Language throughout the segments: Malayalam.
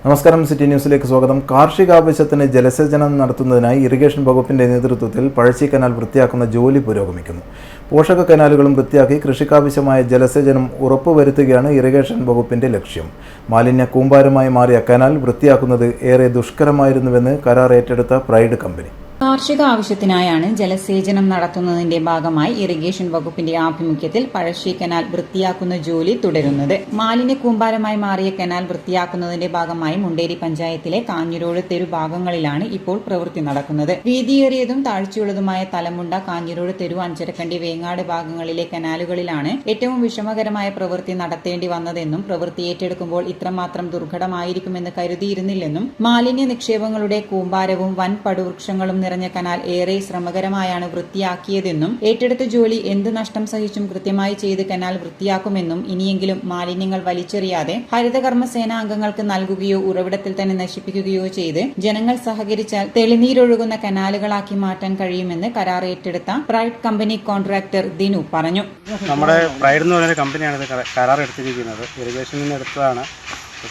നമസ്കാരം, സിറ്റി ന്യൂസിലേക്ക് സ്വാഗതം. കാർഷികാവശ്യത്തിന് ജലസേചനം നടത്തുന്നതിനായി ഇറിഗേഷൻ വകുപ്പിന്റെ നേതൃത്വത്തിൽ പഴശ്ശി കനാൽ വൃത്തിയാക്കുന്ന ജോലി പുരോഗമിക്കുന്നു. പോഷക കനാലുകളും വൃത്തിയാക്കി കൃഷിക്കാവശ്യമായ ജലസേചനം ഉറപ്പുവരുത്തുകയാണ് ഇറിഗേഷൻ വകുപ്പിന്റെ ലക്ഷ്യം. മാലിന്യ കൂമ്പാരമായി മാറിയ കനാൽ വൃത്തിയാക്കുന്നത് ഏറെ ദുഷ്കരമായിരുന്നുവെന്ന് കരാർ ഏറ്റെടുത്ത പ്രൈഡ് കമ്പനി. കാർഷിക ആവശ്യത്തിനായാണ് ജലസേചനം നടത്തുന്നതിന്റെ ഭാഗമായി ഇറിഗേഷൻ വകുപ്പിന്റെ ആഭിമുഖ്യത്തിൽ പഴശ്ശി കനാൽ വൃത്തിയാക്കുന്ന ജോലി തുടരുന്നത്. മാലിന്യ കൂമ്പാരമായി മാറിയ കനാൽ വൃത്തിയാക്കുന്നതിന്റെ ഭാഗമായി മുണ്ടേരി പഞ്ചായത്തിലെ കാഞ്ഞിരോട് തെരു ഭാഗങ്ങളിലാണ് ഇപ്പോൾ പ്രവൃത്തി നടക്കുന്നത്. വീതിയേറിയതും താഴ്ചയുള്ളതുമായ തലമുണ്ട, കാഞ്ഞിരോട് തെരു, അഞ്ചരക്കണ്ടി, വേങ്ങാട് ഭാഗങ്ങളിലെ കനാലുകളിലാണ് ഏറ്റവും വിഷമകരമായ പ്രവൃത്തി നടത്തേണ്ടി വന്നതെന്നും പ്രവൃത്തി ഏറ്റെടുക്കുമ്പോൾ ഇത്രമാത്രം ദുർഘടമായിരിക്കുമെന്ന് കരുതിയിരുന്നില്ലെന്നും മാലിന്യ നിക്ഷേപങ്ങളുടെ കൂമ്പാരവും വൻ പടുവൃക്ഷങ്ങളും നിറഞ്ഞ കനാൽ ഏറെ ശ്രമകരമായാണ് വൃത്തിയാക്കിയതെന്നും ഏറ്റെടുത്ത ജോലി എന്ത് നഷ്ടം സഹിച്ചും കൃത്യമായി ചെയ്ത് കനാൽ വൃത്തിയാക്കുമെന്നും ഇനിയെങ്കിലും മാലിന്യങ്ങൾ വലിച്ചെറിയാതെ ഹരിതകർമ്മസേന അംഗങ്ങൾക്ക് നൽകുകയോ ഉറവിടത്തിൽ തന്നെ നശിപ്പിക്കുകയോ ചെയ്ത് ജനങ്ങൾ സഹകരിച്ചാൽ തെളിനീരൊഴുകുന്ന കനാലുകളാക്കി മാറ്റാൻ കഴിയുമെന്ന് കരാർ ഏറ്റെടുത്ത പ്രൈഡ് കമ്പനി കോൺട്രാക്ടർ ദിനു പറഞ്ഞു. നമ്മുടെ പ്രൈഡ് എന്ന് പറയുന്ന കമ്പനിയാണ് കരാർ എടുത്തിരിക്കുന്നത്. ഇറിഗേഷനിൽ നിന്ന് എടുത്തതാണ്.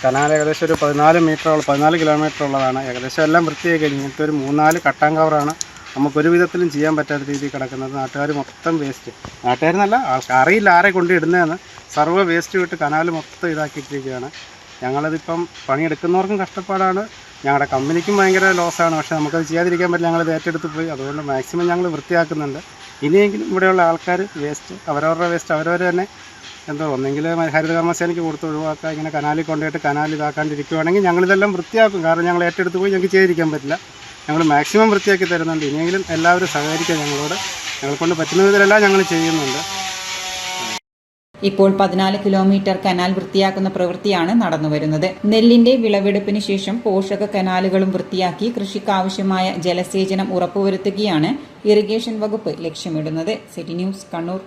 കനാൽ ഏകദേശം ഒരു 14 കിലോമീറ്റർ ഉള്ളതാണ്. ഏകദേശം എല്ലാം വൃത്തിയായി കഴിഞ്ഞു. ഇങ്ങനത്തെ ഒരു 3-4 കട്ടാൻ കവറാണ് നമുക്കൊരു വിധത്തിലും ചെയ്യാൻ പറ്റാത്ത രീതിയിൽ കിടക്കുന്നത്. നാട്ടുകാർ മൊത്തം വേസ്റ്റ്, നാട്ടുകാരെന്നല്ല, അറിയില്ല ആരെ കൊണ്ട് ഇടുന്നതെന്ന്, സർവ്വ വേസ്റ്റ് വിട്ട് കനാൽ മൊത്തം ഇതാക്കിയിട്ടിരിക്കുകയാണ്. ഞങ്ങളതിപ്പം പണിയെടുക്കുന്നവർക്കും കഷ്ടപ്പാടാണ്, ഞങ്ങളുടെ കമ്പനിക്കും ഭയങ്കര ലോസാണ്. പക്ഷേ നമുക്കത് ചെയ്യാതിരിക്കാൻ പറ്റില്ല. ഞങ്ങളത് ഏറ്റെടുത്ത് പോയി. അതുകൊണ്ട് മാക്സിമം ഞങ്ങൾ വൃത്തിയാക്കുന്നുണ്ട്. ഇനിയെങ്കിലും ഇവിടെയുള്ള ആൾക്കാർ വേസ്റ്റ് അവരവരുടെ വേസ്റ്റ് അവരവർ തന്നെ ഒന്നെങ്കിൽ ഹരിതകർമ്മസേനയ്ക്ക് കൊടുത്ത് ഒഴിവാക്കുക. ഇങ്ങനെ കനാലിൽ കൊണ്ടുപോയിട്ട് കനാൽ ഇതാക്കാണ്ടിരിക്കുകയാണെങ്കിൽ ഞങ്ങളിതെല്ലാം വൃത്തിയാക്കും. കാരണം ഞങ്ങൾ ഏറ്റെടുത്ത് പോയി ഞങ്ങൾക്ക് ചെയ്തിരിക്കാൻ പറ്റില്ല. ഞങ്ങൾ മാക്സിമം വൃത്തിയാക്കി തരുന്നുണ്ട്. ഇനിയെങ്കിലും എല്ലാവരും സഹകരിക്കുക ഞങ്ങളോട്. ഞങ്ങളെക്കൊണ്ട് പറ്റുന്ന വിധത്തിലെല്ലാം ഞങ്ങൾ ചെയ്യുന്നുണ്ട്. ഇപ്പോൾ 14 കിലോമീറ്റർ കനാൽ വൃത്തിയാക്കുന്ന പ്രവൃത്തിയാണ് നടന്നുവരുന്നത്. നെല്ലിന്റെ വിളവെടുപ്പിന് ശേഷം പോഷക കനാലുകളും വൃത്തിയാക്കി കൃഷിക്കാവശ്യമായ ജലസേചനം ഉറപ്പുവരുത്തുകയാണ് ഇറിഗേഷൻ വകുപ്പ് ലക്ഷ്യമിടുന്നത്. City news, Kannur.